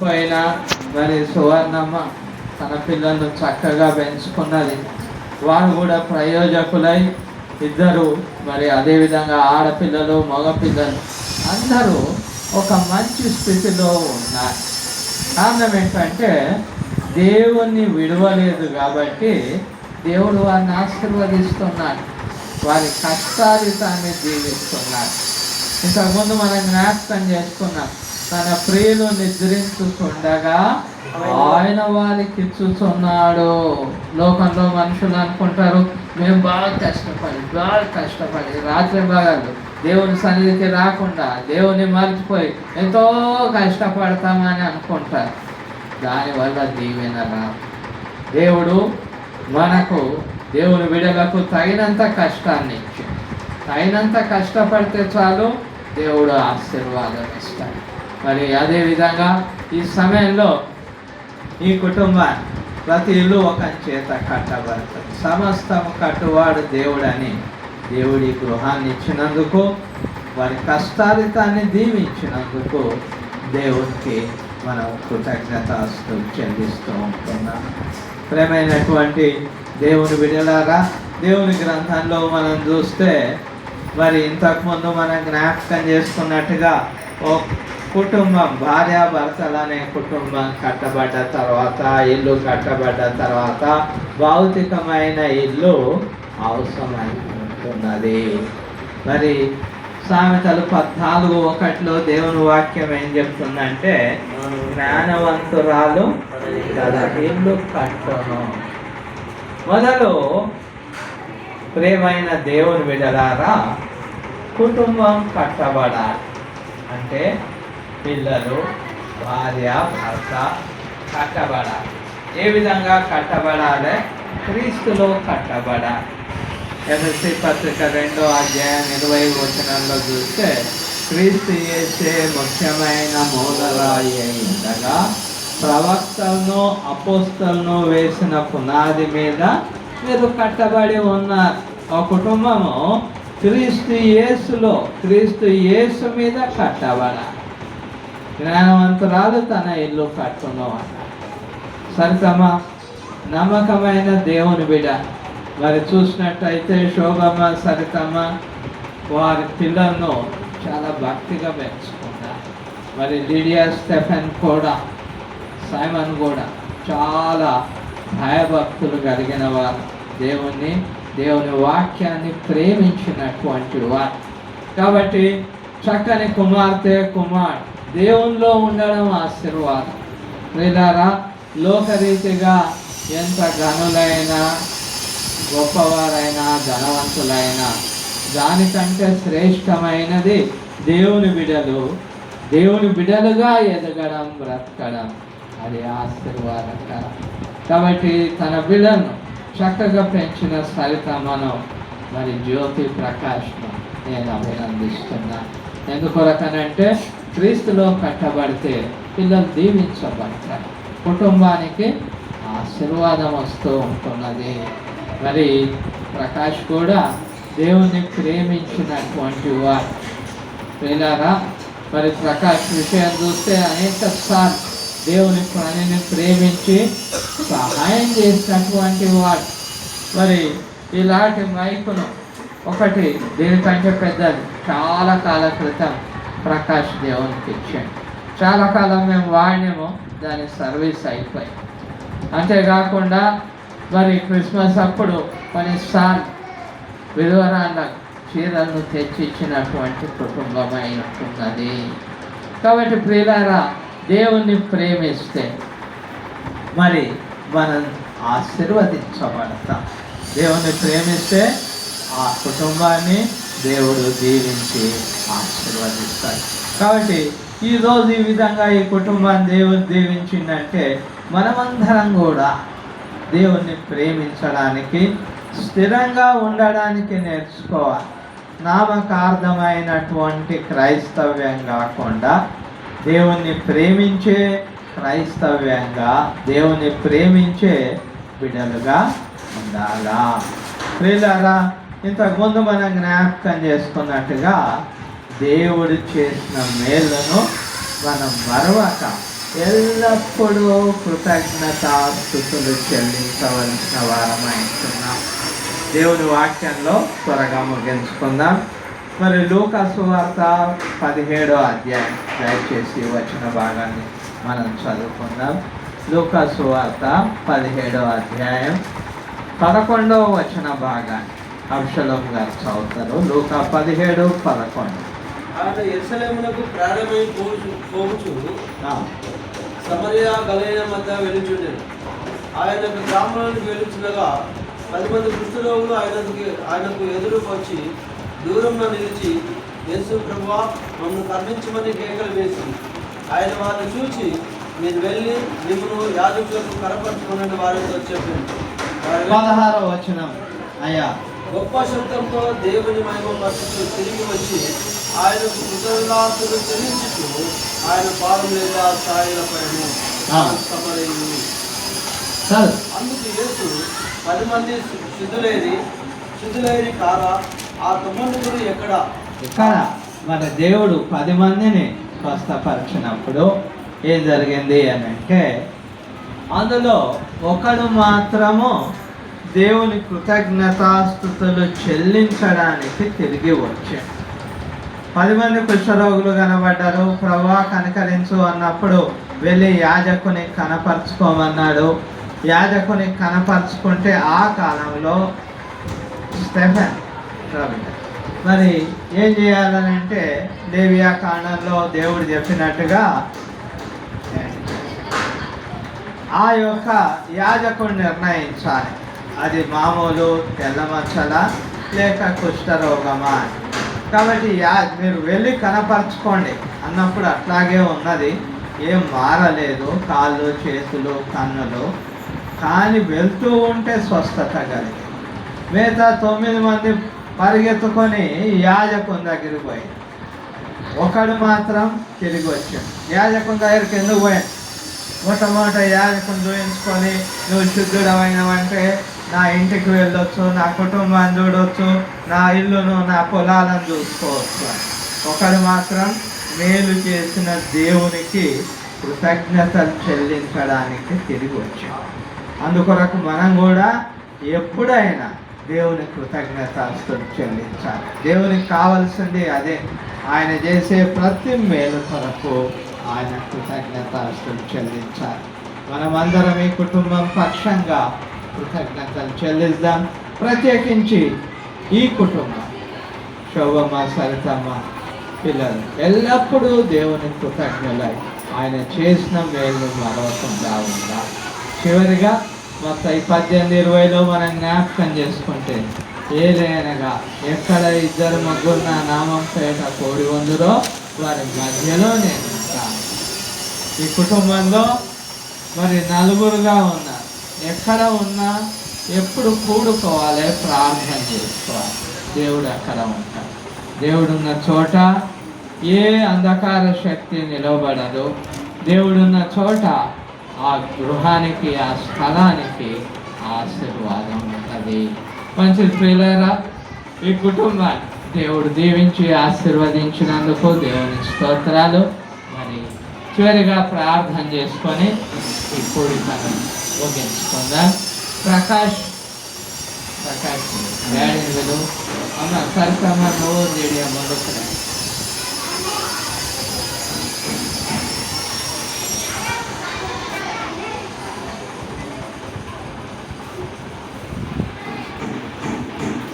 పోయిన మరి సువర్ణమ్మ తన పిల్లలను చక్కగా పెంచుకున్నది. వారు కూడా ప్రయోజకులై ఇద్దరు మరి అదేవిధంగా ఆడపిల్లలు మగపిల్లలు అందరూ ఒక మంచి స్థితిలో ఉన్నారు. కారణం ఏంటంటే దేవుణ్ణి విడవలేదు కాబట్టి దేవుడు వారిని ఆశీర్వదిస్తున్నాడు, వారి కష్టాలితాన్ని దీవిస్తున్నాడు. ఇంతకుముందు మనం జ్ఞాపకం చేసుకున్నాం, తన ప్రియులు నిద్రించుకుండగా ఆయన వారికి ఇచ్చుతున్నాడు. లోకంలో మనుషులు అనుకుంటారు మేము బాగా కష్టపడి రాత్రి భాగాలు దేవుని సన్నిధికి రాకుండా దేవుని మర్చిపోయి ఎంతో కష్టపడతామని అనుకుంటారు. దానివల్ల దీవెన రాదు. దేవుడు మనకు దేవుని బిడ్డలకు తగినంత కష్టాన్ని ఇచ్చి తగినంత కష్టపడితే చాలు దేవుడు ఆశీర్వాదం ఇస్తాడు. మరి అదేవిధంగా ఈ సమయంలో ఈ కుటుంబాన్ని ప్రతి ఇల్లు ఒక చేత కట్టబడుతుంది. సమస్తము కట్టువాడు దేవుడని దేవుడి గృహాన్ని ఇచ్చినందుకు, వారి కష్టాలితాన్ని దీవించినందుకు దేవునికి మనం కృతజ్ఞతాస్తుతులు చెల్లిస్తూ ఉంటున్నాం. ప్రేమైనటువంటి దేవుని బిడ్డలారా, దేవుని గ్రంథంలో మనం చూస్తే మరి ఇంతకుముందు మనం జ్ఞాపకం చేసుకున్నట్టుగా ఓ కుటుంబం, భార్యాభర్తలు అనే కుటుంబం కట్టబడ్డ తర్వాత, ఇల్లు కట్టబడ్డ తర్వాత భౌతికమైన ఇల్లు అవసరమైనది. మరి సామెతలు 14:1 దేవుని వాక్యం ఏం చెప్తుందంటే, జ్ఞానవంతురాలు తన ఇల్లు కట్టును. మొదలు ప్రేమైన దేవుని బిడ్డలారా, కుటుంబం కట్టబడాలి అంటే పిల్లలు, భార్య, భర్త కట్టబడాలి. ఏ విధంగా కట్టబడాలి? క్రీస్తులో కట్టబడాలి. ఎఫెసీ పత్రిక 2వ అధ్యాయం 20వ వచనంలో చూస్తే, క్రీస్తు యేసే ముఖ్యమైన మూలరాయి అయి ఉండగా ప్రవక్తలను అపోస్తలను వేసిన పునాది మీద మీరు కట్టబడి ఉన్నారు. ఆ కుటుంబము క్రీస్తు యేసు మీద కట్టబడాలి. జ్ఞానవంతురాలు తన ఇల్లు కట్టును అన్నారు. సరితమా నమ్మకమైన దేవుని బిడ్డ మరి చూసినట్టయితే శోభమ్మ, సరితమ్మ వారి పిల్లలను చాలా భక్తిగా పెంచుకున్నారు. మరి లిడియా, స్టెఫెన్ కూడా, సైమన్ కూడా చాలా భయభక్తులు కలిగిన వారు, దేవుని వాక్యాన్ని ప్రేమించినటువంటి వారు. కాబట్టి చక్కని కుమార్తె, కుమారుడు దేవునిలో ఉండడం ఆశీర్వాదం. వీళ్ళారా, లోకరీతిగా ఎంత ఘనులైనా, గొప్పవారైనా, ధనవంతులైనా దానికంటే శ్రేష్టమైనది దేవుని బిడలుగా ఎదగడం, బ్రతకడం. అది ఆశీర్వాదకరం. కాబట్టి తన బిడ్డను చక్కగా పెంచిన సరితమ్మను మరి జ్యోతి ప్రకాష్ను నేను అభినందిస్తున్నాను. ఎందుకొరకనంటే క్రీస్తులో కట్టబడితే పిల్లలు దీవించబడతారు, కుటుంబానికి ఆశీర్వాదం వస్తూ ఉంటున్నది. మరి ప్రకాష్ కూడా దేవుణ్ణి ప్రేమించినటువంటి వారు. పిల్లరా, మరి ప్రకాష్ విషయం చూస్తే అనేక సార్లు దేవుని పనిని ప్రేమించి సహాయం చేసినటువంటి వాడు. మరి ఇలాంటి మైకును ఒకటి దీనికంటే పెద్దది చాలా కాలం క్రితం ప్రకాష్ దేవునికి ఇచ్చాడు. చాలా కాలం మేము వాడినేమో, దాని సర్వీస్ అయిపోయి. అంతేకాకుండా మరి క్రిస్మస్ అప్పుడు కొన్నిసార్లు విలువరాళ్ళ చీరలను తెచ్చిచ్చినటువంటి కుటుంబమై ఉంటున్నది. కాబట్టి ప్రియులారా, దేవుణ్ణి ప్రేమిస్తే మరి మనం ఆశీర్వదించబడతాం. దేవుణ్ణి ప్రేమిస్తే ఆ కుటుంబాన్ని దేవుడు దీవించి ఆశీర్వదిస్తాడు. కాబట్టి ఈరోజు ఈ విధంగా ఈ కుటుంబాన్ని దేవుడు దీవించిందంటే మనమందరం కూడా దేవుణ్ణి ప్రేమించడానికి, స్థిరంగా ఉండడానికి నేర్చుకోవాలి. నామకార్థమైనటువంటి క్రైస్తవ్యం కాకుండా దేవుణ్ణి ప్రేమించే క్రైస్తవ్యంగా, దేవుణ్ణి ప్రేమించే బిడ్డలుగా ఉండాలా. ప్రియులారా, ఇంతకుముందు మనం జ్ఞాపకం చేసుకున్నట్టుగా దేవుడు చేసిన మేళ్లను మనం మరవక ఎల్లప్పుడూ కృతజ్ఞతాస్తుతులు చెల్లించవలసిన వారమైతున్నాం. దేవుని వాక్యంలో త్వరగా ముగించుకుందాం. మరి లూకా సువార్త 17వ అధ్యాయం, దయచేసి వచ్చిన భాగాన్ని మనం చదువుకుందాం. లూకా సువార్త 17వ అధ్యాయం 11వ వచన భాగాన్ని అబ్షలోం గారు చదువుతారు. లూకా 17:11. ఆయన యెరూషలేమునకు ప్రాణమై పోవచ్చు సమరయ గలిలయ మధ్య వెలుచుండెను. ఆయన గ్రామానికి వెలుచుండగా 10 మంది కుష్ఠరోగులు ఆయనకు ఎదురు వచ్చి దూరంలో నిలిచి, యేసు ప్రభువా, మమ్మల్ని కరుణించమని కేకలు వేసి, ఆయన వారిని చూచి, మీరు వెళ్ళి మిమ్మల్ని యాజకులకు కనపరచుకుని వారితో చెప్పింది. 16వ వచనం. అయ్యా, గొప్ప శబ్దంతో దేవుని మహిమ పరుస్తూ తిరిగి వచ్చి ఆయనకు కృతజ్ఞతలు చెల్లించుతూ ఆయన పాదం లేదా ఛాయలపైన అందుకు యేసు 10 మంది శుద్ధులైరి కారా, ఆ 9 ఎక్కడ? ఇక్కడ మన దేవుడు 10 మందిని స్వస్థపరిచినప్పుడు ఏం జరిగింది అని అంటే, అందులో ఒకడు మాత్రము దేవుని కృతజ్ఞతాస్తుతులు చెల్లించడానికి తిరిగి వచ్చాడు. 10 మంది కుష్ఠరోగులు కనబడ్డారు. ప్రభువా కనికరించు అన్నప్పుడు వెళ్ళి యాజకుని కనపరుచుకోమన్నాడు. యాజకుని కనపరుచుకుంటే ఆ కాలంలో స్టెఫెన్ మరి ఏం చేయాలని అంటే, లేవియా కాండంలో దేవుడు చెప్పినట్టుగా ఆ యొక్క యాజకుడు నిర్ణయించాలి, అది మామూలు తెల్లమచ్చల లేక కుష్ఠరోగమా. కాబట్టి మీరు వెళ్ళి కనపరచుకోండి అన్నప్పుడు అట్లాగే ఉన్నది, ఏం మారలేదు, కాళ్ళు చేతులు కన్నులు. కానీ వెళ్తూ ఉంటే స్వస్థత కలిగి మిగతా 9 మంది పరిగెత్తుకొని యాజకుని దగ్గరికి పోయి, ఒకడు మాత్రం తిరిగి వచ్చాడు. యాజకుని దగ్గరికి ఎందుకు పోయాడు? మొట్టమొదట యాజకుని చూపించుకొని, నువ్వు శుద్ధుడమైనవంటే నా ఇంటికి వెళ్ళొచ్చు, నా కుటుంబాన్ని చూడవచ్చు, నా ఇల్లును నా పొలాలను చూసుకోవచ్చు. ఒకడు మాత్రం మేలు చేసిన దేవునికి కృతజ్ఞతలు చెల్లించడానికి తిరిగి వచ్చాం. అందుకొరకు మనం కూడా ఎప్పుడైనా దేవుని కృతజ్ఞతాస్తులు చెల్లించాలి. దేవునికి కావాల్సింది అదే. ఆయన చేసే ప్రతి మేలు కొరకు ఆయన కృతజ్ఞతాస్తులు చెల్లించాలి. మనమందరం ఈ కుటుంబం పక్షంగా కృతజ్ఞతలు చెల్లిద్దాం. ప్రత్యేకించి ఈ కుటుంబం, శోభమ్మ, సరితమ్మ పిల్లలు ఎల్లప్పుడూ దేవుని కృతజ్ఞలై ఆయన చేసిన మేలు మరవకుండా ఉందా. చివరిగా మొత్తం 18-20లో మనం జ్ఞాపకం చేసుకుంటే, ఏదైనా ఎక్కడ 2-3 నా నామం పేట కోడి వందురో వారి మధ్యలో నేను ఉంటాను. ఈ కుటుంబంలో మరి 4గా ఉన్నారు. ఎక్కడ ఉన్నా ఎప్పుడు కూడుకోవాలి, ప్రార్థన చేసుకోవాలి. దేవుడు అక్కడ ఉంటాడు. దేవుడున్న చోట ఏ అంధకార శక్తి నిలబడదు. దేవుడున్న చోట ఆ గృహానికి, ఆ స్థలానికి ఆశీర్వాదం ఉంటుంది. మంచి ప్రియులారా, ఈ కుటుంబాన్ని దేవుడు దీవించి ఆశీర్వదించినందుకు దేవుని స్తోత్రాలు. మరి చివరిగా ప్రార్థన చేసుకొని ఈ కోడికను ముగించుకుందాం. ప్రకాష్ డాడీని విలు అమ్మ, సరికమ్మ నువ్వు రేడియో ముందుకు